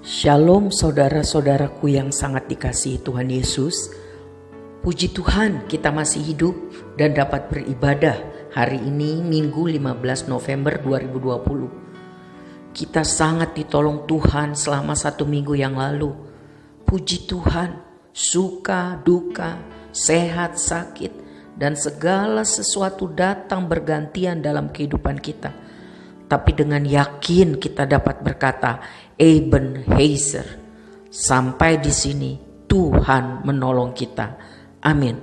Shalom saudara-saudaraku yang sangat dikasihi Tuhan Yesus. Puji Tuhan kita masih hidup dan dapat beribadah hari ini Minggu 15 November 2020. Kita sangat ditolong Tuhan selama 1 minggu yang lalu. Puji Tuhan, suka, duka, sehat, sakit, dan segala sesuatu datang bergantian dalam kehidupan kita. Tapi dengan yakin kita dapat berkata, Ebenezer, sampai di sini Tuhan menolong kita. Amin.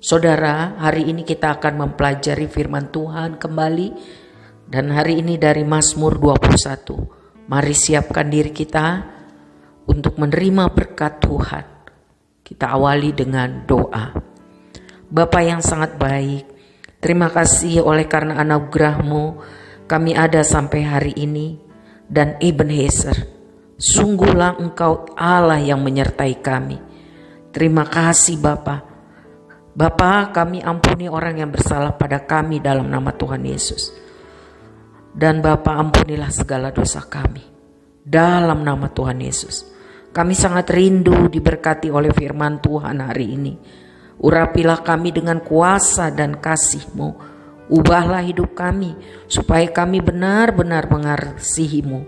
Saudara, hari ini kita akan mempelajari firman Tuhan kembali. Dan hari ini dari Mazmur 21. Mari siapkan diri kita untuk menerima berkat Tuhan. Kita awali dengan doa. Bapa yang sangat baik, terima kasih oleh karena anugerah-Mu kami ada sampai hari ini. Dan Ebenezer, sungguhlah Engkau Allah yang menyertai kami. Terima kasih Bapa. Bapa, kami ampuni orang yang bersalah pada kami dalam nama Tuhan Yesus. Dan Bapa, ampunilah segala dosa kami dalam nama Tuhan Yesus. Kami sangat rindu diberkati oleh firman Tuhan hari ini. Urapilah kami dengan kuasa dan kasih-Mu. Ubahlah hidup kami supaya kami benar-benar mengasihi-Mu.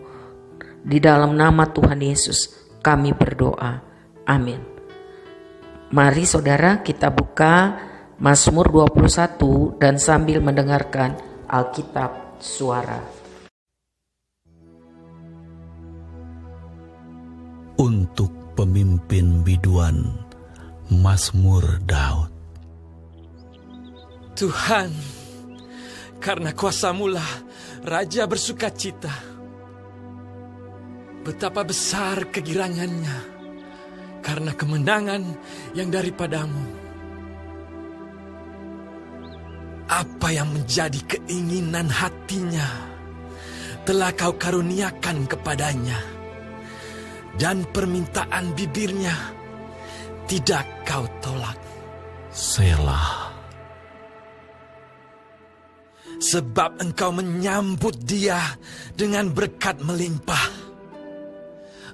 Di dalam nama Tuhan Yesus kami berdoa. Amin. Mari saudara kita buka Mazmur 21 dan sambil mendengarkan Alkitab suara. Untuk pemimpin biduan, Mazmur Daud. Tuhan, karena kuasa-Mu-lah Raja bersukacita. Betapa besar kegirangannya karena kemenangan yang daripada-Mu. Apa yang menjadi keinginan hatinya telah Kau karuniakan kepadanya, dan permintaan bibirnya tidak Kau tolak. Selah. Sebab Engkau menyambut dia dengan berkat melimpah.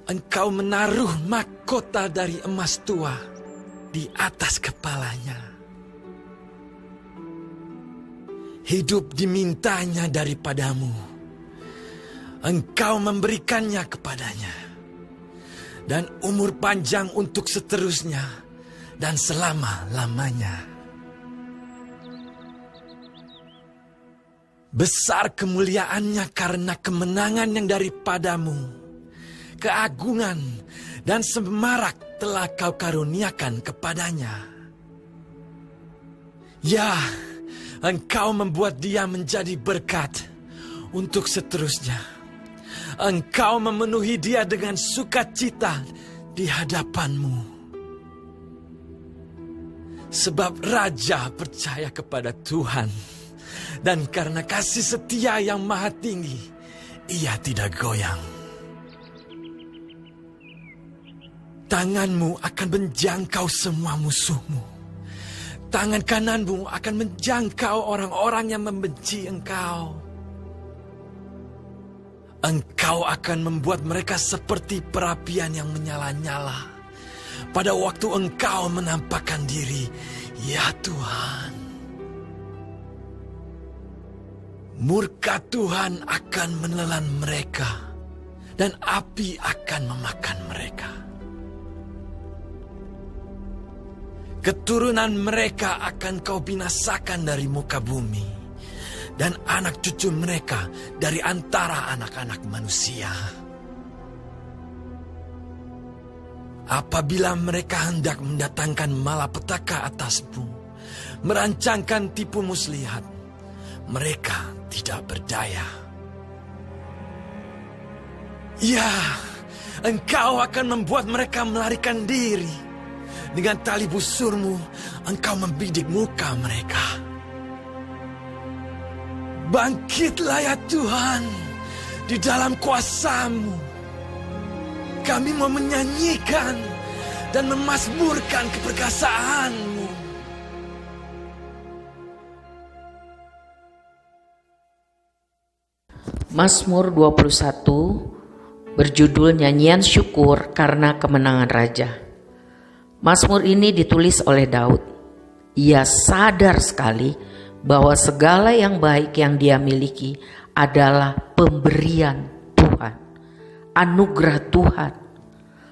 Engkau menaruh mahkota dari emas tua di atas kepalanya. Hidup dimintanya daripada-Mu. Engkau memberikannya kepadanya. Dan umur panjang untuk seterusnya dan selama-lamanya. Besar kemuliaannya karena kemenangan yang daripada-Mu. Keagungan dan semarak telah Kau karuniakan kepadanya. Ya, Engkau membuat dia menjadi berkat untuk seterusnya. Engkau memenuhi dia dengan sukacita di hadapan-Mu. Sebab Raja percaya kepada Tuhan. Dan karena kasih setia yang maha tinggi, ia tidak goyang. Tangan-Mu akan menjangkau semua musuh-Mu. Tangan kanan-Mu akan menjangkau orang-orang yang membenci Engkau. Engkau akan membuat mereka seperti perapian yang menyala-nyala pada waktu Engkau menampakkan diri, ya Tuhan. Murka Tuhan akan menelan mereka, dan api akan memakan mereka. Keturunan mereka akan Kau binasakan dari muka bumi, dan anak cucu mereka dari antara anak-anak manusia. Apabila mereka hendak mendatangkan malapetaka atas-Mu, merancangkan tipu muslihat, mereka tidak berdaya. Ya, Engkau akan membuat mereka melarikan diri. Dengan tali busur-Mu, Engkau membidik muka mereka. Bangkitlah ya Tuhan, di dalam kuasa-Mu. Kami mau menyanyikan dan memazmurkan keperkasaan-Mu. Mazmur 21 berjudul Nyanyian Syukur Karena Kemenangan Raja. Mazmur ini ditulis oleh Daud. Ia sadar sekali bahwa segala yang baik yang dia miliki adalah pemberian Tuhan, anugerah Tuhan.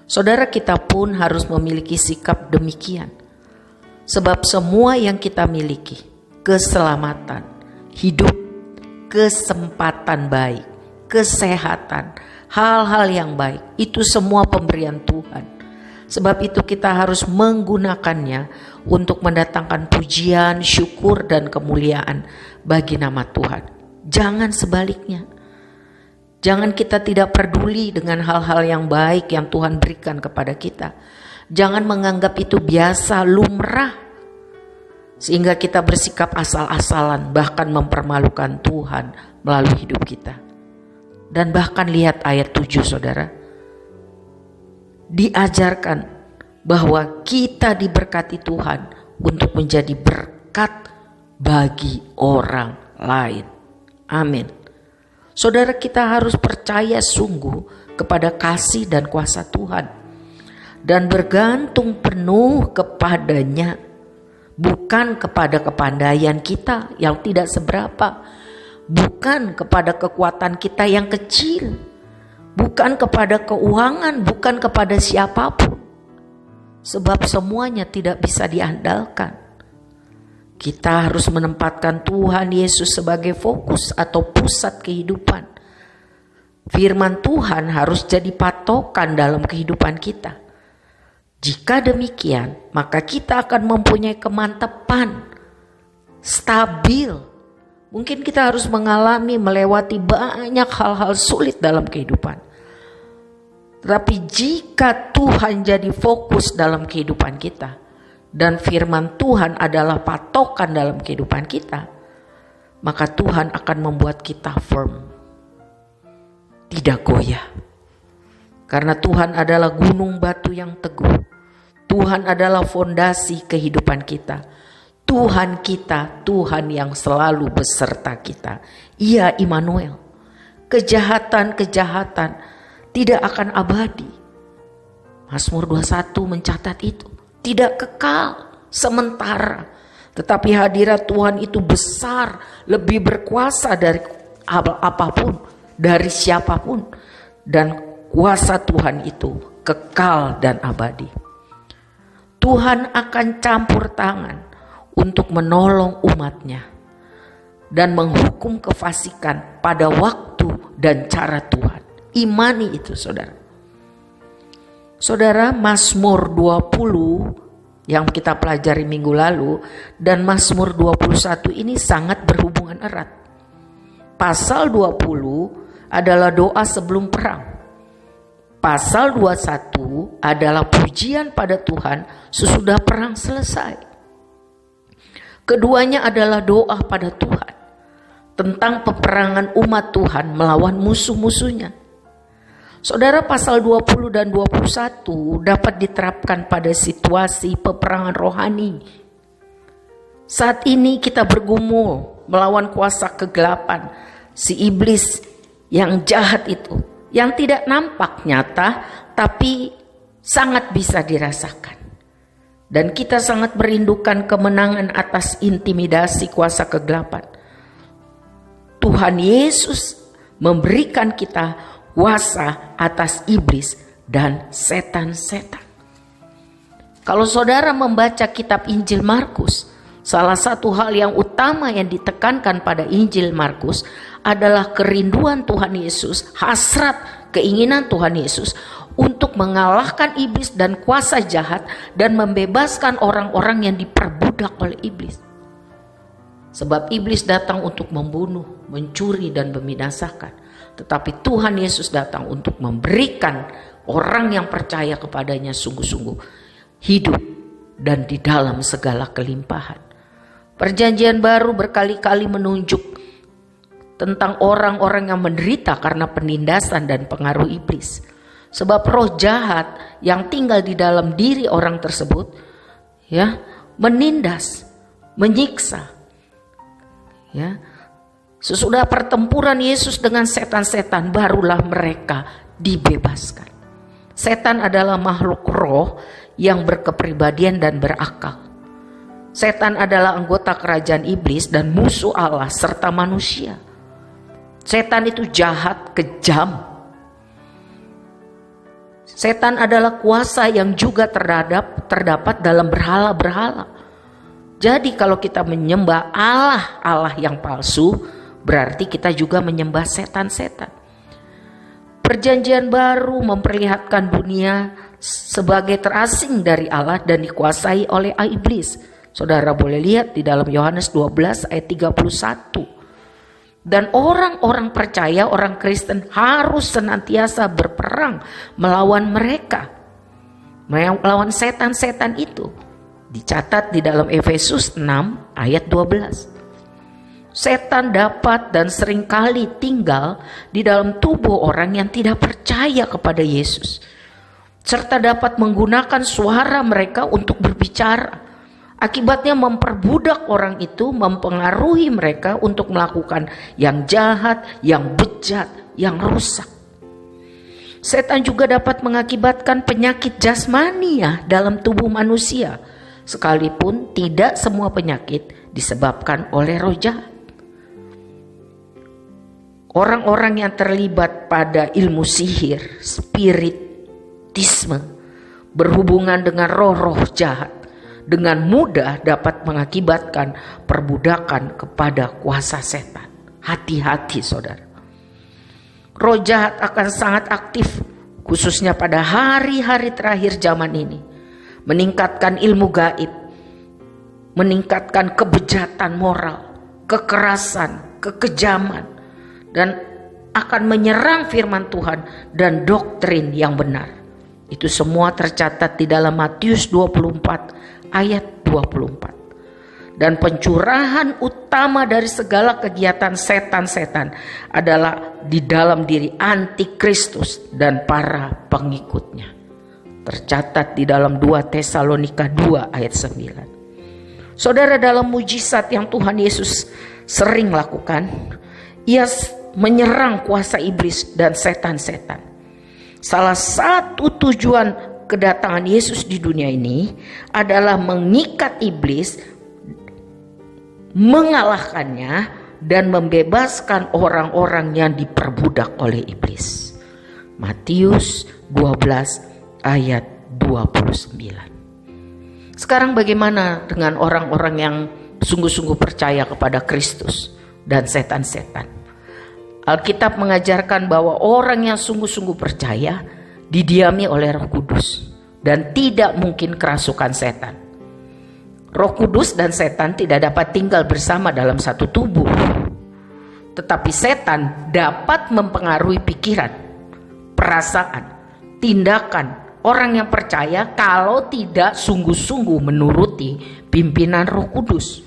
Saudara, kita pun harus memiliki sikap demikian. Sebab semua yang kita miliki, keselamatan, hidup, kesempatan baik, kesehatan, hal-hal yang baik, itu semua pemberian Tuhan. Sebab itu kita harus menggunakannya untuk mendatangkan pujian, syukur, dan kemuliaan bagi nama Tuhan. Jangan sebaliknya. Jangan kita tidak peduli dengan hal-hal yang baik yang Tuhan berikan kepada kita. Jangan menganggap itu biasa, lumrah. Sehingga kita bersikap asal-asalan, bahkan mempermalukan Tuhan melalui hidup kita. Dan bahkan lihat ayat 7, saudara. Diajarkan bahwa kita diberkati Tuhan untuk menjadi berkat bagi orang lain. Amin. Saudara, kita harus percaya sungguh kepada kasih dan kuasa Tuhan dan bergantung penuh kepadanya, bukan kepada kepandaian kita yang tidak seberapa, bukan kepada kekuatan kita yang kecil, bukan kepada keuangan, bukan kepada siapapun, sebab semuanya tidak bisa diandalkan. Kita harus menempatkan Tuhan Yesus sebagai fokus atau pusat kehidupan. Firman Tuhan harus jadi patokan dalam kehidupan kita. Jika demikian, maka kita akan mempunyai kemantapan, stabil. Mungkin kita harus melewati banyak hal-hal sulit dalam kehidupan. Tetapi jika Tuhan jadi fokus dalam kehidupan kita, dan firman Tuhan adalah patokan dalam kehidupan kita, maka Tuhan akan membuat kita firm, tidak goyah. Karena Tuhan adalah gunung batu yang teguh. Tuhan adalah fondasi kehidupan kita. Tuhan kita, Tuhan yang selalu beserta kita. Ia Immanuel. Kejahatan-kejahatan tidak akan abadi. Mazmur 21 mencatat itu. Tidak kekal, sementara. Tetapi hadirat Tuhan itu besar, lebih berkuasa dari apapun, dari siapapun. Dan kuasa Tuhan itu kekal dan abadi. Tuhan akan campur tangan untuk menolong umatnya dan menghukum kefasikan pada waktu dan cara Tuhan. Imani itu, saudara. Saudara, Mazmur 20 yang kita pelajari minggu lalu dan Mazmur 21 ini sangat berhubungan erat. Pasal 20 adalah doa sebelum perang. Pasal 21 adalah pujian pada Tuhan sesudah perang selesai. Keduanya adalah doa pada Tuhan tentang peperangan umat Tuhan melawan musuh-musuhnya. Saudara, pasal 20 dan 21 dapat diterapkan pada situasi peperangan rohani. Saat ini kita bergumul melawan kuasa kegelapan, si iblis yang jahat itu, yang tidak nampak nyata tapi sangat bisa dirasakan. Dan kita sangat merindukan kemenangan atas intimidasi kuasa kegelapan. Tuhan Yesus memberikan kita kuasa atas iblis dan setan-setan. Kalau saudara membaca kitab Injil Markus, salah satu hal yang utama yang ditekankan pada Injil Markus adalah kerinduan Tuhan Yesus, hasrat, keinginan Tuhan Yesus untuk mengalahkan iblis dan kuasa jahat dan membebaskan orang-orang yang diperbudak oleh iblis. Sebab iblis datang untuk membunuh, mencuri, dan membinasakan. Tetapi Tuhan Yesus datang untuk memberikan orang yang percaya kepadanya sungguh-sungguh hidup dan di dalam segala kelimpahan. Perjanjian baru berkali-kali menunjuk tentang orang-orang yang menderita karena penindasan dan pengaruh iblis. Sebab roh jahat yang tinggal di dalam diri orang tersebut menindas, menyiksa. Sesudah pertempuran Yesus dengan setan-setan, barulah mereka dibebaskan. Setan adalah makhluk roh yang berkepribadian dan berakal. Setan adalah anggota kerajaan iblis dan musuh Allah serta manusia. Setan itu jahat, kejam. Setan adalah kuasa yang juga terdapat dalam berhala-berhala. Jadi kalau kita menyembah Allah yang palsu, berarti kita juga menyembah setan-setan. Perjanjian baru memperlihatkan dunia sebagai terasing dari Allah dan dikuasai oleh iblis. Saudara boleh lihat di dalam Yohanes 12 ayat 31. Dan orang-orang percaya, orang Kristen harus senantiasa berperang melawan mereka. Melawan setan-setan itu. Dicatat di dalam Efesus 6 ayat 12. Setan dapat dan seringkali tinggal di dalam tubuh orang yang tidak percaya kepada Yesus. Serta dapat menggunakan suara mereka untuk berbicara. Akibatnya memperbudak orang itu, mempengaruhi mereka untuk melakukan yang jahat, yang bejat, yang rusak. Setan juga dapat mengakibatkan penyakit jasmani dalam tubuh manusia, sekalipun tidak semua penyakit disebabkan oleh roh jahat. Orang-orang yang terlibat pada ilmu sihir, spiritisme, berhubungan dengan roh-roh jahat, dengan mudah dapat mengakibatkan perbudakan kepada kuasa setan. Hati-hati saudara. Roh jahat akan sangat aktif, khususnya pada hari-hari terakhir zaman ini. Meningkatkan ilmu gaib, meningkatkan kebejatan moral, kekerasan, kekejaman, dan akan menyerang firman Tuhan dan doktrin yang benar. Itu semua tercatat di dalam Matius 24 ayat 24. Dan pencurahan utama dari segala kegiatan setan-setan adalah di dalam diri antikristus dan para pengikutnya. Tercatat di dalam 2 Tesalonika 2 ayat 9. Saudara, dalam mujizat yang Tuhan Yesus sering lakukan, Ia menyerang kuasa iblis dan setan-setan. Salah satu tujuan kedatangan Yesus di dunia ini adalah mengikat iblis, mengalahkannya, dan membebaskan orang-orang yang diperbudak oleh iblis. Matius 12 ayat 29. Sekarang bagaimana dengan orang-orang yang sungguh-sungguh percaya kepada Kristus dan setan-setan? Alkitab mengajarkan bahwa orang yang sungguh-sungguh percaya didiami oleh Roh Kudus dan tidak mungkin kerasukan setan. Roh Kudus dan setan tidak dapat tinggal bersama dalam satu tubuh. Tetapi setan dapat mempengaruhi pikiran, perasaan, tindakan orang yang percaya kalau tidak sungguh-sungguh menuruti pimpinan Roh Kudus.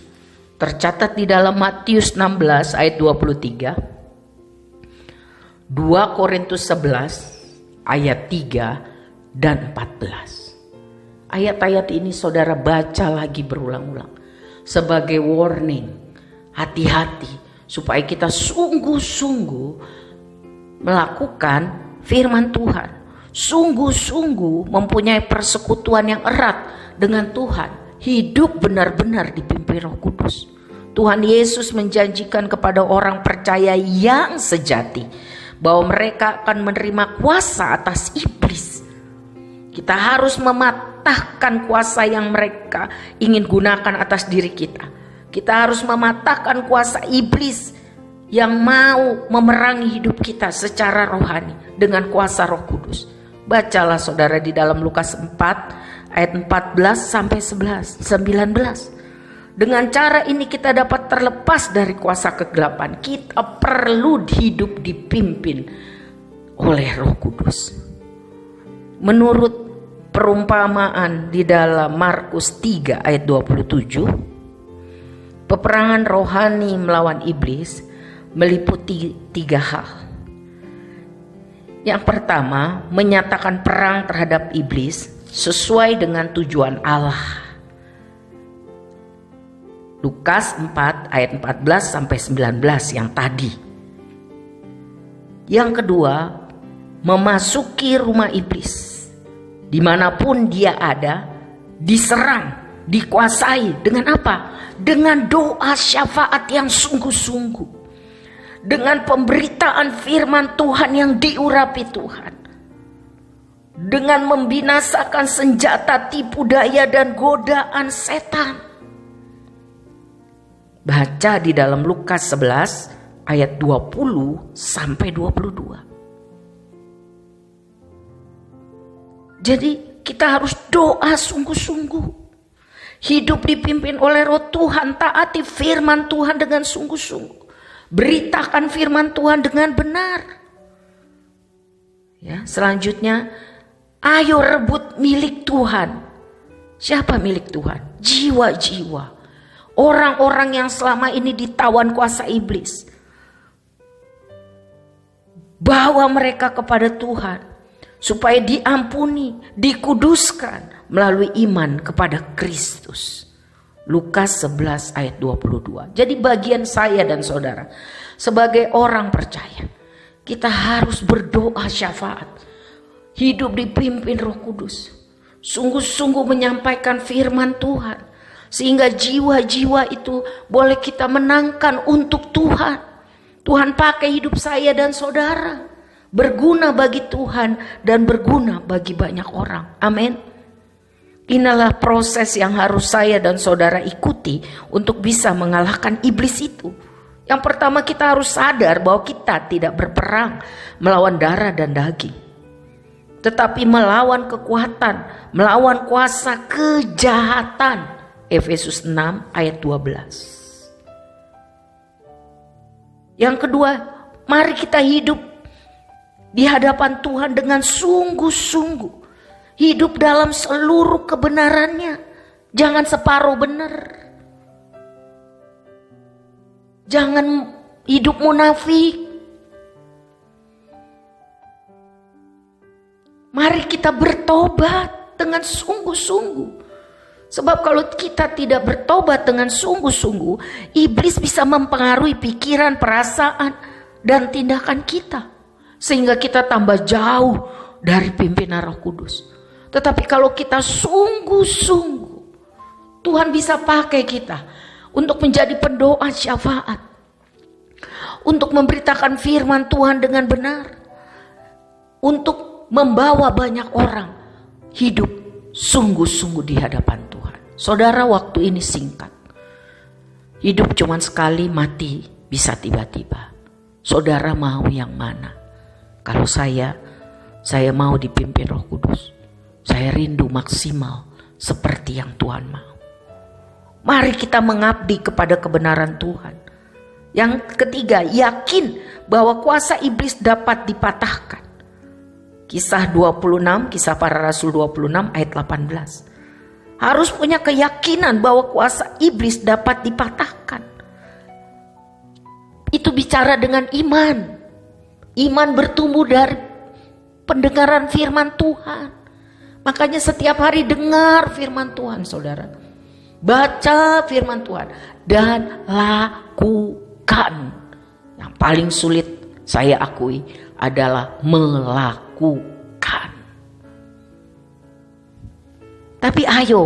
Tercatat di dalam Matius 16 ayat 23. 2 Korintus 11 ayat 3 dan 14. Ayat-ayat ini saudara baca lagi berulang-ulang sebagai warning, hati-hati supaya kita sungguh-sungguh melakukan firman Tuhan, sungguh-sungguh mempunyai persekutuan yang erat dengan Tuhan, hidup benar-benar dipimpin Roh Kudus. Tuhan Yesus menjanjikan kepada orang percaya yang sejati bahwa mereka akan menerima kuasa atas iblis. Kita harus mematahkan kuasa yang mereka ingin gunakan atas diri kita. Kita harus mematahkan kuasa iblis yang mau memerangi hidup kita secara rohani dengan kuasa Roh Kudus. Bacalah saudara di dalam Lukas 4 ayat 14 sampai 19. Dengan cara ini kita dapat terlepas dari kuasa kegelapan. Kita perlu hidup dipimpin oleh Roh Kudus. Menurut perumpamaan di dalam Markus 3 ayat 27, peperangan rohani melawan iblis meliputi 3 hal. Yang pertama, menyatakan perang terhadap iblis sesuai dengan tujuan Allah. Lukas 4 ayat 14 sampai 19 yang tadi. Yang kedua, memasuki rumah iblis. Dimanapun dia ada, diserang, dikuasai dengan apa? Dengan doa syafaat yang sungguh-sungguh. Dengan pemberitaan firman Tuhan yang diurapi Tuhan. Dengan membinasakan senjata tipu daya dan godaan setan. Baca di dalam Lukas 11 ayat 20 sampai 22. Jadi kita harus doa sungguh-sungguh. Hidup dipimpin oleh Roh Tuhan, taati firman Tuhan dengan sungguh-sungguh. Beritakan firman Tuhan dengan benar. Ya, selanjutnya, ayo rebut milik Tuhan. Siapa milik Tuhan? Jiwa-jiwa. Orang-orang yang selama ini ditawan kuasa iblis. Bawa mereka kepada Tuhan. Supaya diampuni, dikuduskan melalui iman kepada Kristus. Lukas 11 ayat 22. Jadi bagian saya dan saudara. Sebagai orang percaya. Kita harus berdoa syafaat. Hidup dipimpin Roh Kudus. Sungguh-sungguh menyampaikan firman Tuhan. Sehingga jiwa-jiwa itu boleh kita menangkan untuk Tuhan. Tuhan pakai hidup saya dan saudara. Berguna bagi Tuhan dan berguna bagi banyak orang. Amin. Inilah proses yang harus saya dan saudara ikuti untuk bisa mengalahkan iblis itu. Yang pertama, kita harus sadar bahwa kita tidak berperang melawan darah dan daging. Tetapi melawan kekuatan, melawan kuasa kejahatan. Efesus 6 ayat 12. Yang kedua, mari kita hidup di hadapan Tuhan dengan sungguh-sungguh. Hidup dalam seluruh kebenarannya. Jangan separuh benar. Jangan hidup munafik. Mari kita bertobat dengan sungguh-sungguh. Sebab kalau kita tidak bertobat dengan sungguh-sungguh, iblis bisa mempengaruhi pikiran, perasaan, dan tindakan kita. Sehingga kita tambah jauh dari pimpinan Roh Kudus. Tetapi kalau kita sungguh-sungguh, Tuhan bisa pakai kita untuk menjadi pendoa syafaat. Untuk memberitakan firman Tuhan dengan benar. Untuk membawa banyak orang hidup sungguh-sungguh di hadapan Tuhan. Saudara, waktu ini singkat. Hidup cuma sekali, mati bisa tiba-tiba. Saudara mau yang mana? Kalau saya mau dipimpin Roh Kudus. Saya rindu maksimal seperti yang Tuhan mau. Mari kita mengabdi kepada kebenaran Tuhan. Yang ketiga, yakin bahwa kuasa iblis dapat dipatahkan. Kisah 26, Kisah Para Rasul 26 ayat 18. Harus punya keyakinan bahwa kuasa iblis dapat dipatahkan. Itu bicara dengan iman. Iman bertumbuh dari pendengaran firman Tuhan. Makanya setiap hari dengar firman Tuhan, saudara. Baca firman Tuhan dan lakukan. Yang paling sulit saya akui adalah melakukan. Tapi ayo,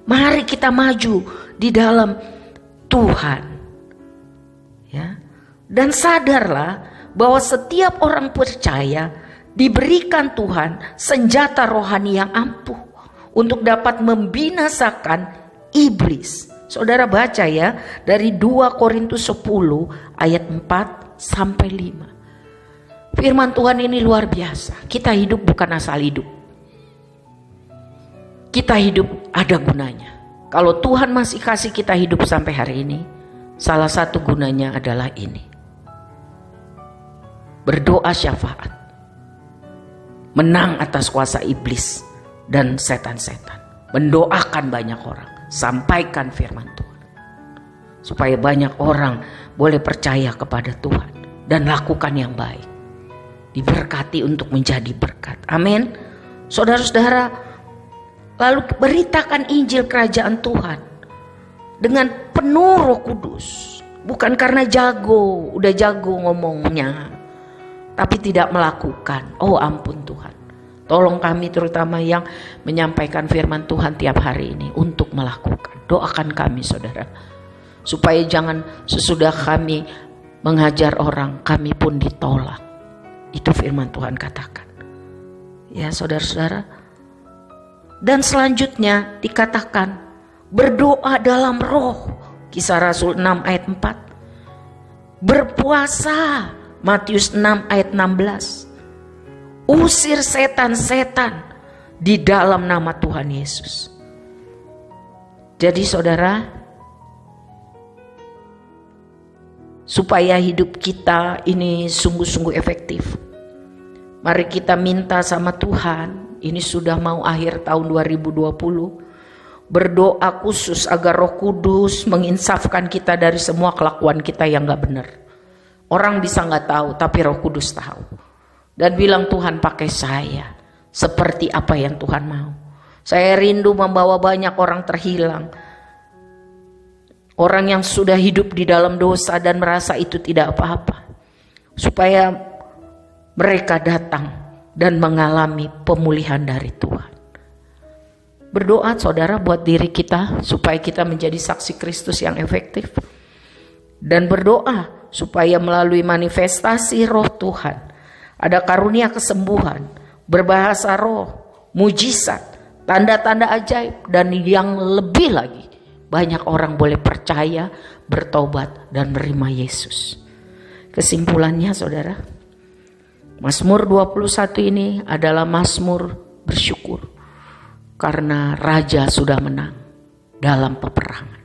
mari kita maju di dalam Tuhan. Ya. Dan sadarlah bahwa setiap orang percaya diberikan Tuhan senjata rohani yang ampuh untuk dapat membinasakan iblis. Saudara baca ya dari 2 Korintus 10 ayat 4 sampai 5. Firman Tuhan ini luar biasa. Kita hidup bukan asal hidup. Kita hidup ada gunanya. Kalau Tuhan masih kasih kita hidup sampai hari ini, salah satu gunanya adalah ini. Berdoa syafaat. Menang atas kuasa iblis dan setan-setan. Mendoakan banyak orang. Sampaikan firman Tuhan. Supaya banyak orang boleh percaya kepada Tuhan. Dan lakukan yang baik. Diberkati untuk menjadi berkat. Amin. Saudara-saudara, lalu beritakan Injil kerajaan Tuhan dengan penuh Roh Kudus. Bukan karena udah jago ngomongnya. tapi tidak melakukan. Oh ampun Tuhan, tolong kami terutama yang menyampaikan firman Tuhan tiap hari ini untuk melakukan. Doakan kami saudara, supaya jangan sesudah kami mengajar orang, kami pun ditolak. Itu firman Tuhan katakan. Ya saudara-saudara. Dan selanjutnya dikatakan berdoa dalam roh. Kisah Rasul 6 ayat 4. Berpuasa. Matius 6 ayat 16. Usir setan-setan di dalam nama Tuhan Yesus. Jadi saudara, supaya hidup kita ini sungguh-sungguh efektif, mari kita minta sama Tuhan. Ini sudah mau akhir tahun 2020. Berdoa khusus agar Roh Kudus menginsafkan kita dari semua kelakuan kita yang gak benar. Orang bisa gak tahu, tapi Roh Kudus tahu. Dan bilang, Tuhan pakai saya seperti apa yang Tuhan mau. Saya rindu membawa banyak orang terhilang. Orang yang sudah hidup di dalam dosa dan merasa itu tidak apa-apa. Supaya mereka datang dan mengalami pemulihan dari Tuhan. Berdoa saudara buat diri kita supaya kita menjadi saksi Kristus yang efektif. Dan berdoa supaya melalui manifestasi roh Tuhan, ada karunia kesembuhan, berbahasa roh, mujizat, tanda-tanda ajaib, dan yang lebih lagi, banyak orang boleh percaya, bertobat, dan menerima Yesus. Kesimpulannya saudara, Mazmur 21 ini adalah Mazmur bersyukur karena Raja sudah menang dalam peperangan.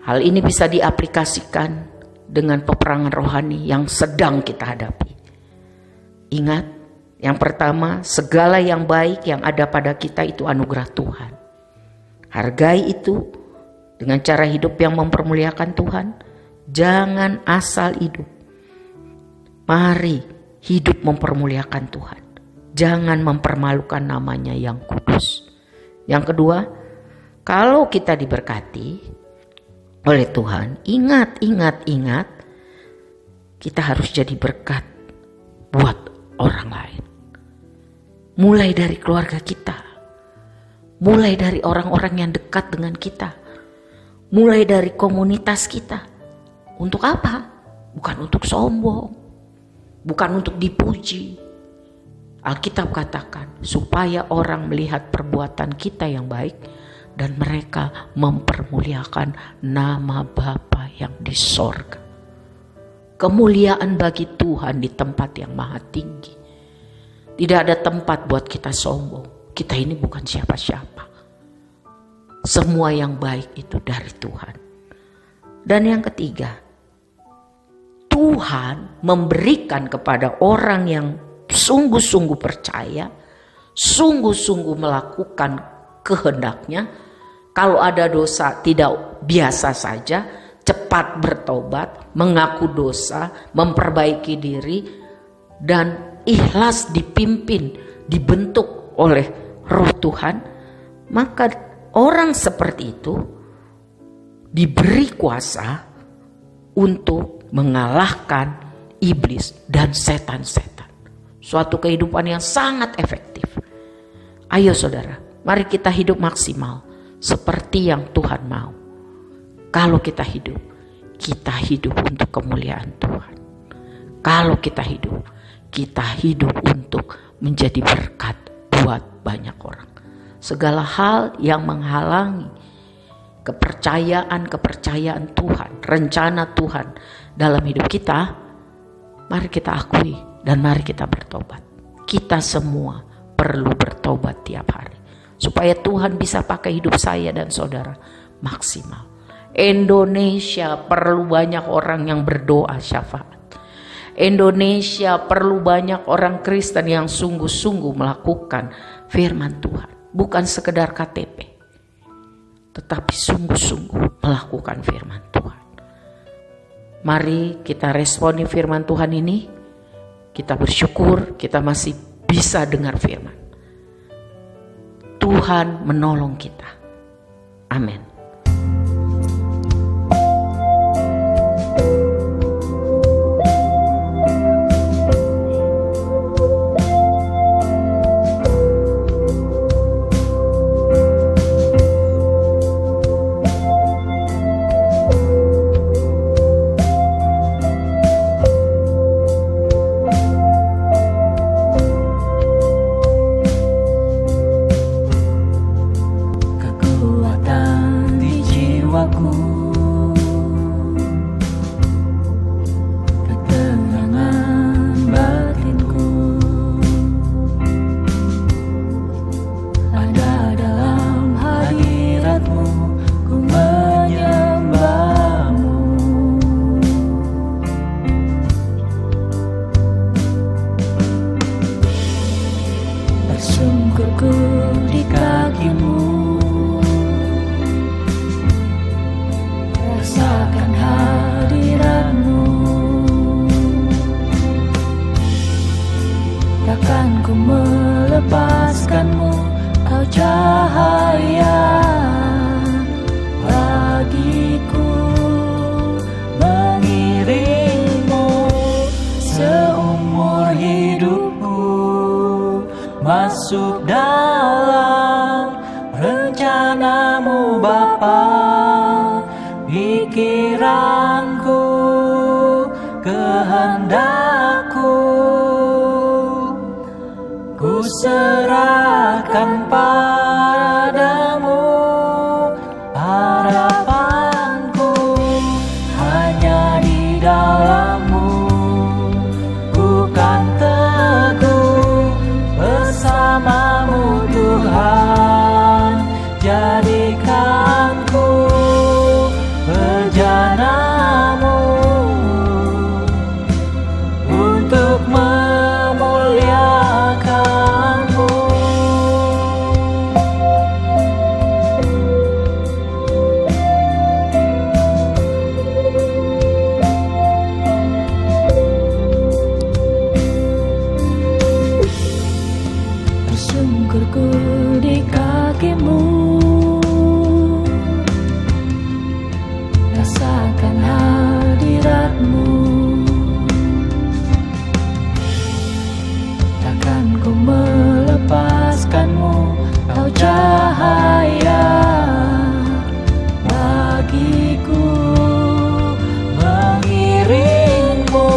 Hal ini bisa diaplikasikan dengan peperangan rohani yang sedang kita hadapi. Ingat, yang pertama, segala yang baik yang ada pada kita itu anugerah Tuhan. Hargai itu dengan cara hidup yang mempermuliakan Tuhan. Jangan asal hidup. Mari hidup mempermuliakan Tuhan. Jangan mempermalukan namanya yang kudus. Yang kedua, kalau kita diberkati oleh Tuhan, ingat, kita harus jadi berkat buat orang lain. Mulai dari keluarga kita, mulai dari orang-orang yang dekat dengan kita, mulai dari komunitas kita. Untuk apa? Bukan untuk sombong, bukan untuk dipuji. Alkitab katakan supaya orang melihat perbuatan kita yang baik dan mereka mempermuliakan nama Bapa yang di sorga. Kemuliaan bagi Tuhan di tempat yang maha tinggi. Tidak ada tempat buat kita sombong. Kita ini bukan siapa-siapa. Semua yang baik itu dari Tuhan. Dan yang ketiga, Tuhan memberikan kepada orang yang sungguh-sungguh percaya, sungguh-sungguh melakukan kehendaknya. Kalau ada dosa tidak biasa saja, cepat bertobat, mengaku dosa, memperbaiki diri, dan ikhlas dipimpin, dibentuk oleh Roh Tuhan. Maka orang seperti itu diberi kuasa untuk mengalahkan iblis dan setan-setan. Suatu kehidupan yang sangat efektif. Ayo saudara, mari kita hidup maksimal seperti yang Tuhan mau. Kalau kita hidup untuk kemuliaan Tuhan. Kalau kita hidup untuk menjadi berkat buat banyak orang. Segala hal yang menghalangi kepercayaan Tuhan, rencana Tuhan dalam hidup kita, mari kita akui dan mari kita bertobat. Kita semua perlu bertobat tiap hari supaya Tuhan bisa pakai hidup saya dan saudara maksimal. Indonesia perlu banyak orang yang berdoa syafaat. Indonesia perlu banyak orang Kristen yang sungguh-sungguh melakukan firman Tuhan, bukan sekedar KTP, tetapi sungguh-sungguh melakukan firman Tuhan. Mari kita responi firman Tuhan ini. Kita bersyukur kita masih bisa dengar firman. Tuhan menolong kita. Amin. masuk dalam rencanamu Bapa. Pikiranku, kehendakku, ku serahkan padamu. Harapanku hanya di dalam-Mu. Ku kan teguh bersama-Mu Tuhan. Jadikanku bejana-Mu untuk memuliakan-Mu. Tersungkurku di kaki-Mu, rasakan hadirat-Mu. Takkan ku melepaskan-Mu, Kau cahaya bagiku. Mengiring-Mu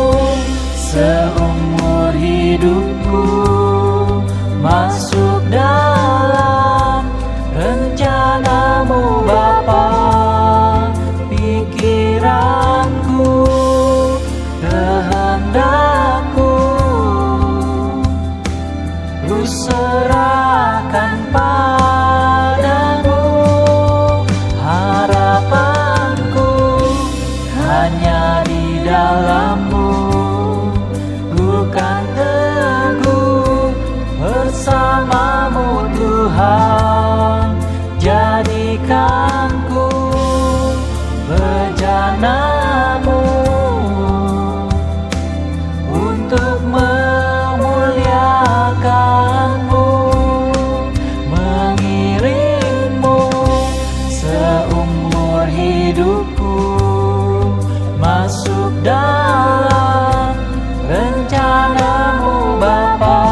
seumur hidupku, masuk dalam rencana-Mu Bapa. Pikiranku, kehendakku, ku serahkan padamu. Harapanku hanya di dalam-Mu. Ku kan teguh bersama-Mu Tuhan. Jadikanku bejana-Mu untuk memuliakan-Mu. Mengiring-Mu seumur hidupku, masuk dalam rencana-Mu Bapa.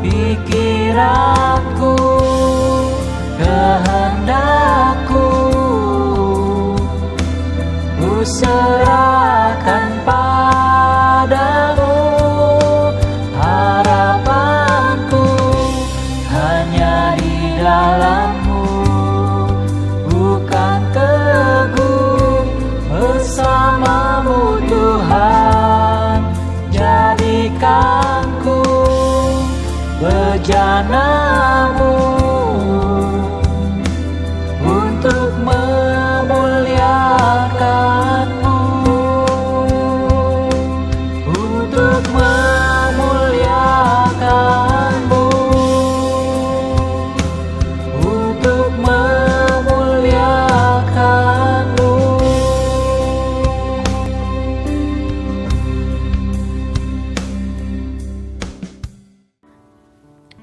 Pikiranku, kehendakku, ku serahkan padamu. Harapanku hanya di dalam-Mu. Bukan teguh bersama-Mu Tuhan. Jadikanku bejana-Mu untuk memuliakan-Mu, untuk memuliakan-Mu, untuk memuliakan-Mu.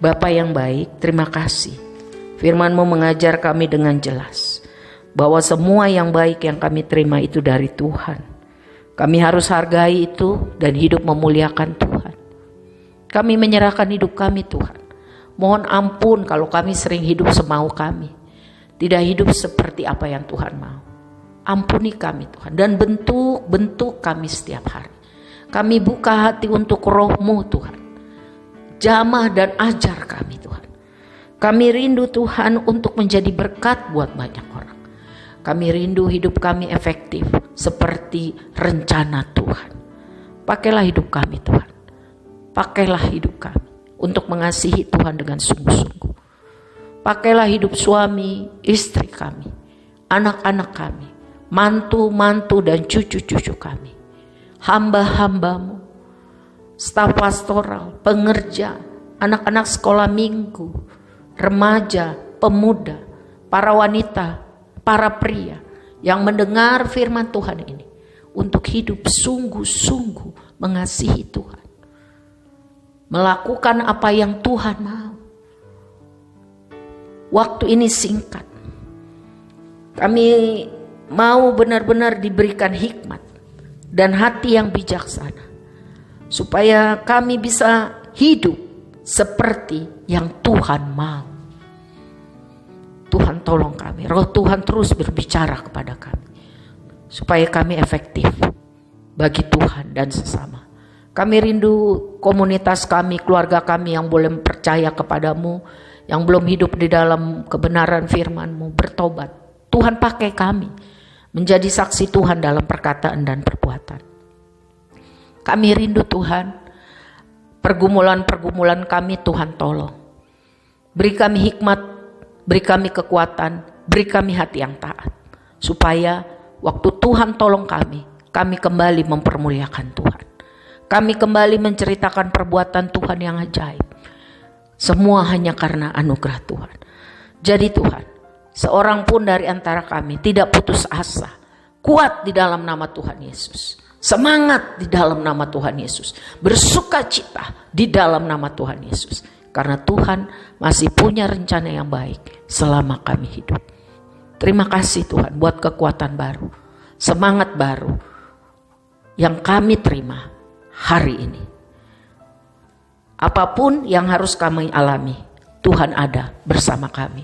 Bapa yang baik, terima kasih. Firman-Mu mengajar kami dengan jelas bahwa semua yang baik yang kami terima itu dari Tuhan. Kami harus hargai itu dan hidup memuliakan Tuhan. Kami menyerahkan hidup kami Tuhan. Mohon ampun kalau kami sering hidup semau kami. Tidak hidup seperti apa yang Tuhan mau. Ampuni kami Tuhan dan bentuk kami setiap hari. Kami buka hati untuk Roh-Mu Tuhan. Jamah dan ajar kami Tuhan. Kami rindu Tuhan untuk menjadi berkat buat banyak orang. Kami rindu hidup kami efektif seperti rencana Tuhan. Pakailah hidup kami Tuhan. Pakailah hidup kami untuk mengasihi Tuhan dengan sungguh-sungguh. Pakailah hidup suami, istri kami, anak-anak kami, mantu-mantu dan cucu-cucu kami, hamba-hamba-Mu, staf pastoral, pengerja, anak-anak sekolah minggu, remaja, pemuda, para wanita, para pria yang mendengar firman Tuhan ini untuk hidup sungguh-sungguh mengasihi Tuhan, melakukan apa yang Tuhan mau. Waktu ini singkat. Kami mau benar-benar diberikan hikmat dan hati yang bijaksana supaya kami bisa hidup seperti yang Tuhan mau. Tuhan tolong kami, Roh Tuhan terus berbicara kepada kami, supaya kami efektif bagi Tuhan dan sesama. Kami rindu komunitas kami, keluarga kami yang boleh percaya kepadamu, yang belum hidup di dalam kebenaran firman-Mu, bertobat. Tuhan pakai kami menjadi saksi Tuhan dalam perkataan dan perbuatan. Kami rindu Tuhan, pergumulan-pergumulan kami Tuhan tolong. Beri kami hikmat, beri kami kekuatan, beri kami hati yang taat. Supaya waktu Tuhan tolong kami kembali mempermuliakan Tuhan. Kami kembali menceritakan perbuatan Tuhan yang ajaib. Semua hanya karena anugerah Tuhan. Jadi Tuhan, seorang pun dari antara kami tidak putus asa. Kuat di dalam nama Tuhan Yesus. Semangat di dalam nama Tuhan Yesus. Bersukacita di dalam nama Tuhan Yesus. Karena Tuhan masih punya rencana yang baik selama kami hidup. Terima kasih Tuhan buat kekuatan baru. Semangat baru yang kami terima hari ini. Apapun yang harus kami alami, Tuhan ada bersama kami.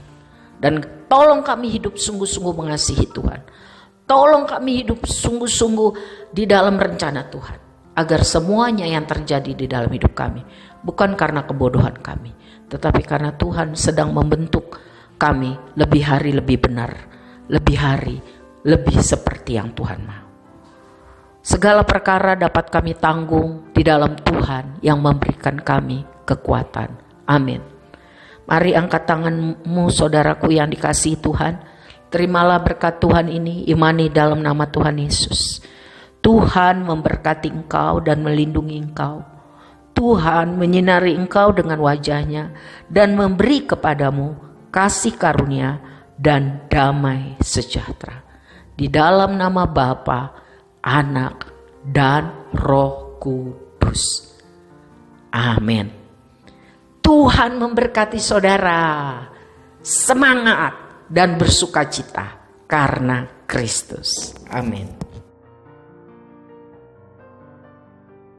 Dan tolong kami hidup sungguh-sungguh mengasihi Tuhan. Tolong kami hidup sungguh-sungguh di dalam rencana Tuhan. Agar semuanya yang terjadi di dalam hidup kami bukan karena kebodohan kami, tetapi karena Tuhan sedang membentuk kami lebih hari lebih benar, lebih hari lebih seperti yang Tuhan mau. Segala perkara dapat kami tanggung di dalam Tuhan yang memberikan kami kekuatan. Amin. Mari angkat tanganmu saudaraku yang dikasihi Tuhan. Terimalah berkat Tuhan ini, imani dalam nama Tuhan Yesus. Tuhan memberkati engkau dan melindungi engkau. Tuhan menyinari engkau dengan wajahnya dan memberi kepadamu kasih karunia dan damai sejahtera. Di dalam nama Bapa, Anak, dan Roh Kudus. Amin. Tuhan memberkati saudara. Semangat dan bersukacita karena Kristus. Amin.